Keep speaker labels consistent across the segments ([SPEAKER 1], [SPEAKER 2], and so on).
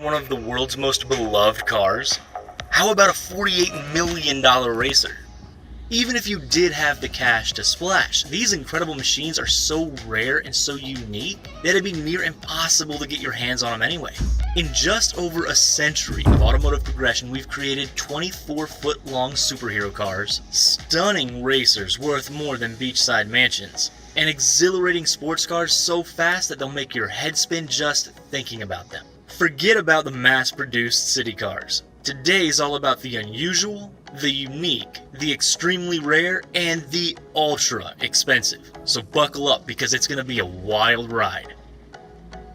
[SPEAKER 1] one of the world's most beloved cars? How about a $48 million racer? Even if you did have the cash to splash, these incredible machines are so rare and so unique that it'd be near impossible to get your hands on them anyway. In just over a century of automotive progression, we've created 24-foot-long superhero cars, stunning racers worth more than beachside mansions, and exhilarating sports cars so fast that they'll make your head spin just thinking about them. Forget about the mass-produced city cars. Today's all about the unusual, the unique, the extremely rare, and the ultra expensive. So buckle up because it's going to be a wild ride.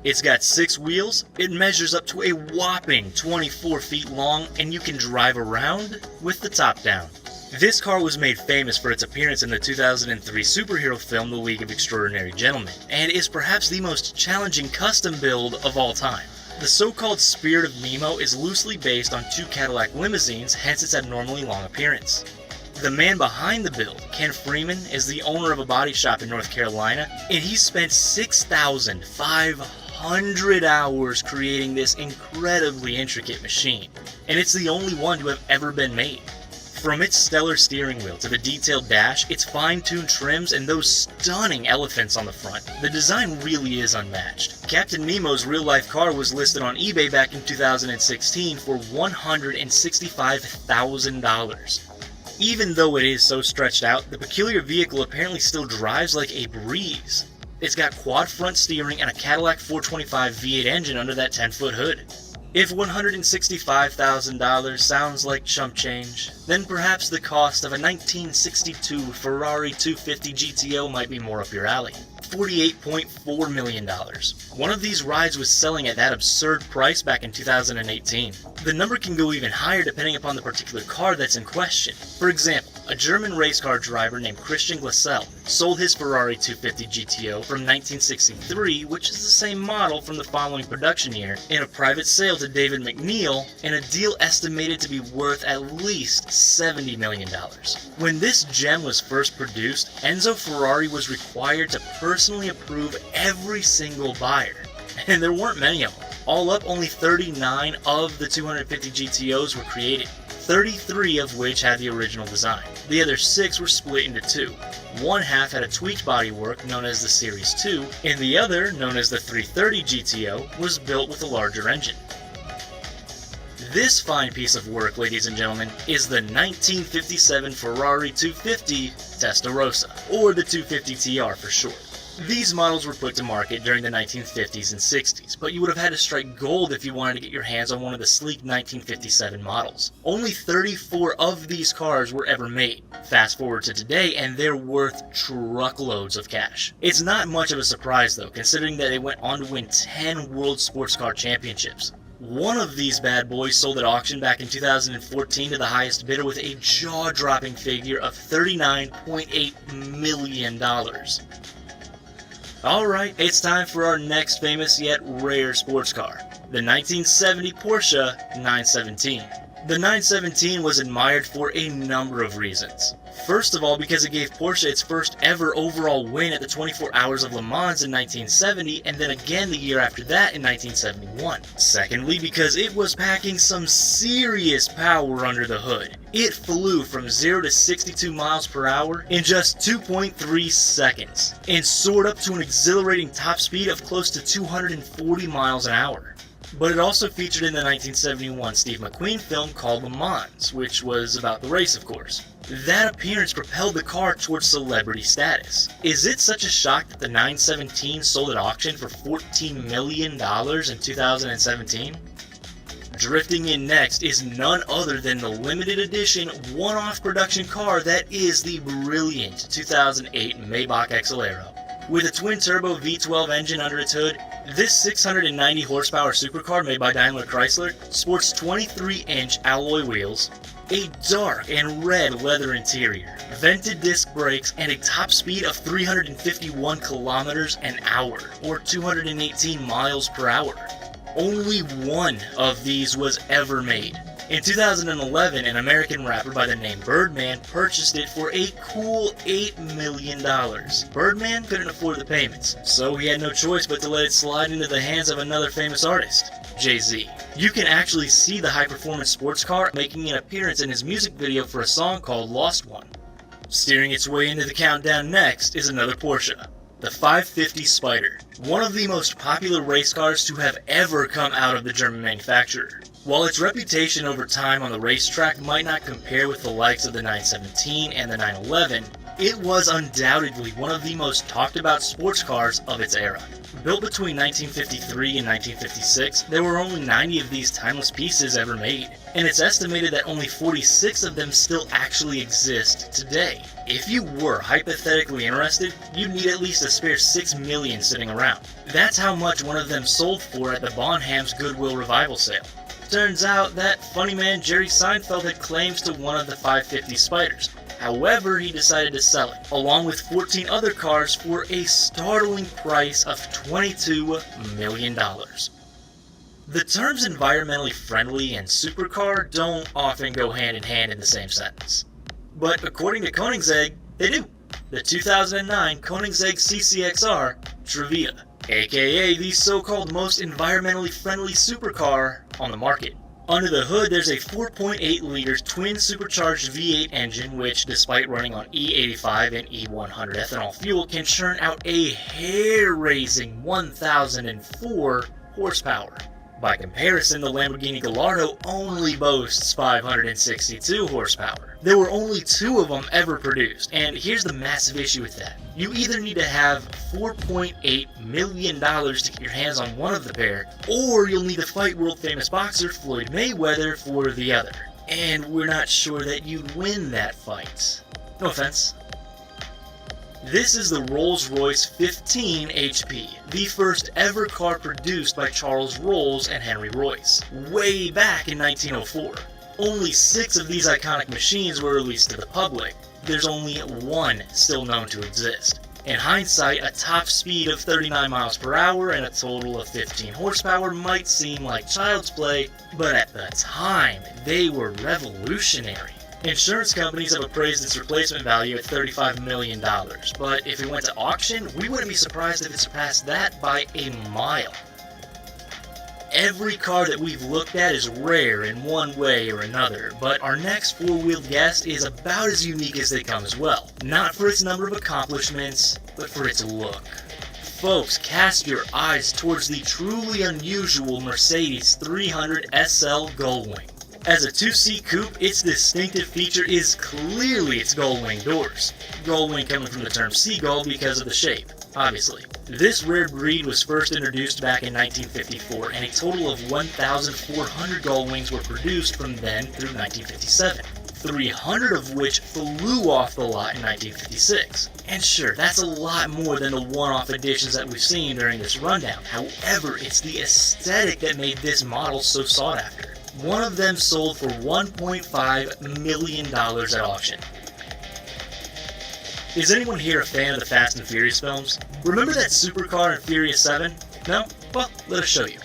[SPEAKER 1] It's got 6 wheels, it measures up to a whopping 24 feet long, and you can drive around with the top down. This car was made famous for its appearance in the 2003 superhero film The League of Extraordinary Gentlemen, and is perhaps the most challenging custom build of all time. The so-called Spirit of Nemo is loosely based on 2 Cadillac limousines, hence its abnormally long appearance. The man behind the build, Ken Freeman, is the owner of a body shop in North Carolina, and he spent 6,500 hours creating this incredibly intricate machine, and it's the only one to have ever been made. From its stellar steering wheel to the detailed dash, its fine-tuned trims, and those stunning elephants on the front, the design really is unmatched. Captain Nemo's real-life car was listed on eBay back in 2016 for $165,000. Even though it is so stretched out, the peculiar vehicle apparently still drives like a breeze. It's got quad front steering and a Cadillac 425 V8 engine under that 10-foot hood. If $165,000 sounds like chump change, then perhaps the cost of a 1962 Ferrari 250 GTO might be more up your alley. $48.4 million. One of these rides was selling at that absurd price back in 2018. The number can go even higher depending upon the particular car that's in question. For example, a German race car driver named Christian Glassell sold his Ferrari 250 GTO from 1963, which is the same model from the following production year, in a private sale to David McNeil in a deal estimated to be worth at least $70 million. When this gem was first produced, Enzo Ferrari was required to personally approve every single buyer, and there weren't many of them. All up, only 39 of the 250 GTOs were created, 33 of which had the original design. The other 6 were split into 2. One half had a tweaked bodywork known as the Series 2, and the other, known as the 330 GTO, was built with a larger engine. This fine piece of work, ladies and gentlemen, is the 1957 Ferrari 250 Testarossa, or the 250 TR for short. These models were put to market during the 1950s and 60s, but you would have had to strike gold if you wanted to get your hands on one of the sleek 1957 models. Only 34 of these cars were ever made. Fast forward to today, and they're worth truckloads of cash. It's not much of a surprise though, considering that they went on to win 10 World Sports Car Championships. One of these bad boys sold at auction back in 2014 to the highest bidder with a jaw-dropping figure of $39.8 million. Alright, it's time for our next famous yet rare sports car, the 1970 Porsche 917. The 917 was admired for a number of reasons. First of all, because it gave Porsche its first ever overall win at the 24 Hours of Le Mans in 1970, and then again the year after that in 1971. Secondly, because it was packing some serious power under the hood. It flew from 0 to 62 miles per hour in just 2.3 seconds, and soared up to an exhilarating top speed of close to 240 miles an hour. But it also featured in the 1971 Steve McQueen film called Le Mans, which was about the race, of course. That appearance propelled the car towards celebrity status. Is it such a shock that the 917 sold at auction for $14 million in 2017? Drifting in next is none other than the limited edition one-off production car that is the brilliant 2008 Maybach XL. With a twin-turbo V12 engine under its hood, this 690 horsepower supercar made by Daimler Chrysler sports 23-inch alloy wheels, a dark and red leather interior, vented disc brakes, and a top speed of 351 kilometers an hour, or 218 miles per hour. Only one of these was ever made. In 2011, an American rapper by the name Birdman purchased it for a cool $8 million. Birdman couldn't afford the payments, so he had no choice but to let it slide into the hands of another famous artist. Jay-Z. You can actually see the high-performance sports car making an appearance in his music video for a song called Lost One. Steering its way into the countdown next is another Porsche, the 550 Spider, one of the most popular race cars to have ever come out of the German manufacturer. While its reputation over time on the racetrack might not compare with the likes of the 917 and the 911, it was undoubtedly one of the most talked about sports cars of its era. Built between 1953 and 1956, there were only 90 of these timeless pieces ever made, and it's estimated that only 46 of them still actually exist today. If you were hypothetically interested, you'd need at least a spare $6 million sitting around. That's how much one of them sold for at the Bonham's Goodwill Revival sale. Turns out that funny man Jerry Seinfeld had claims to one of the 550 Spiders. However, he decided to sell it, along with 14 other cars for a startling price of $22 million. The terms environmentally friendly and supercar don't often go hand in hand in the same sentence. But according to Koenigsegg, they do. The 2009 Koenigsegg CCR Trivia, aka the so-called most environmentally friendly supercar on the market. Under the hood, there's a 4.8-liter twin supercharged V8 engine which, despite running on E85 and E100 ethanol fuel, can churn out a hair-raising 1,004 horsepower. By comparison, the Lamborghini Gallardo only boasts 562 horsepower. There were only 2 of them ever produced, and here's the massive issue with that. You either need to have $4.8 million to get your hands on one of the pair, or you'll need to fight world-famous boxer Floyd Mayweather for the other. And we're not sure that you'd win that fight. No offense. This is the Rolls-Royce 15 HP, the first ever car produced by Charles Rolls and Henry Royce, way back in 1904. Only 6 of these iconic machines were released to the public. There's only 1 still known to exist. In hindsight, a top speed of 39 miles per hour and a total of 15 horsepower might seem like child's play, but at the time, they were revolutionary. Insurance companies have appraised its replacement value at $35 million, but if it went to auction, we wouldn't be surprised if it surpassed that by a mile. Every car that we've looked at is rare in one way or another, but our next four-wheeled guest is about as unique as they come as well. Not for its number of accomplishments, but for its look. Folks, cast your eyes towards the truly unusual Mercedes 300 SL Gullwing. As a 2-seat coupe, its distinctive feature is clearly its gullwing doors. Gullwing coming from the term seagull because of the shape, obviously. This rare breed was first introduced back in 1954, and a total of 1,400 gullwings were produced from then through 1957, 300 of which flew off the lot in 1956. And sure, that's a lot more than the one-off editions that we've seen during this rundown. However, it's the aesthetic that made this model so sought after. One of them sold for $1.5 million at auction. Is anyone here a fan of the Fast and Furious films? Remember that supercar in Furious 7? No? Well, let us show you.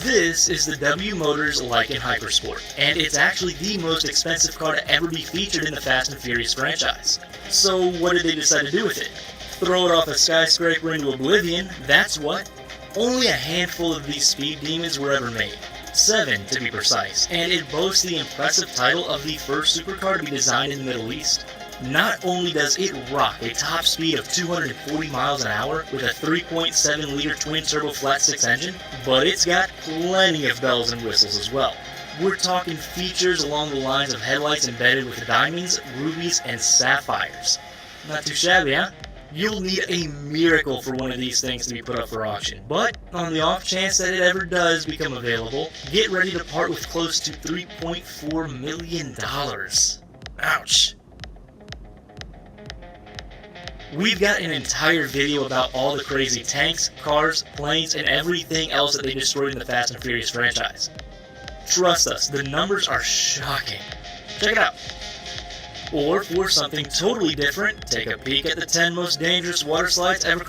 [SPEAKER 1] This is the W Motors Lykan Hypersport, and it's actually the most expensive car to ever be featured in the Fast and Furious franchise. So what did they decide to do with it? Throw it off a skyscraper into oblivion, that's what. Only a handful of these speed demons were ever made. 7 to be precise, and it boasts the impressive title of the first supercar to be designed in the Middle East. Not only does it rock a top speed of 240 miles an hour with a 3.7-liter twin-turbo flat-6 engine, but it's got plenty of bells and whistles as well. We're talking features along the lines of headlights embedded with diamonds, rubies, and sapphires. Not too shabby, huh? You'll need a miracle for one of these things to be put up for auction, but on the off chance that it ever does become available, get ready to part with close to $3.4 million. Ouch. We've got an entire video about all the crazy tanks, cars, planes, and everything else that they destroyed in the Fast and Furious franchise. Trust us, the numbers are shocking. Check it out. Or for something totally different, take a peek at the 10 most dangerous water slides ever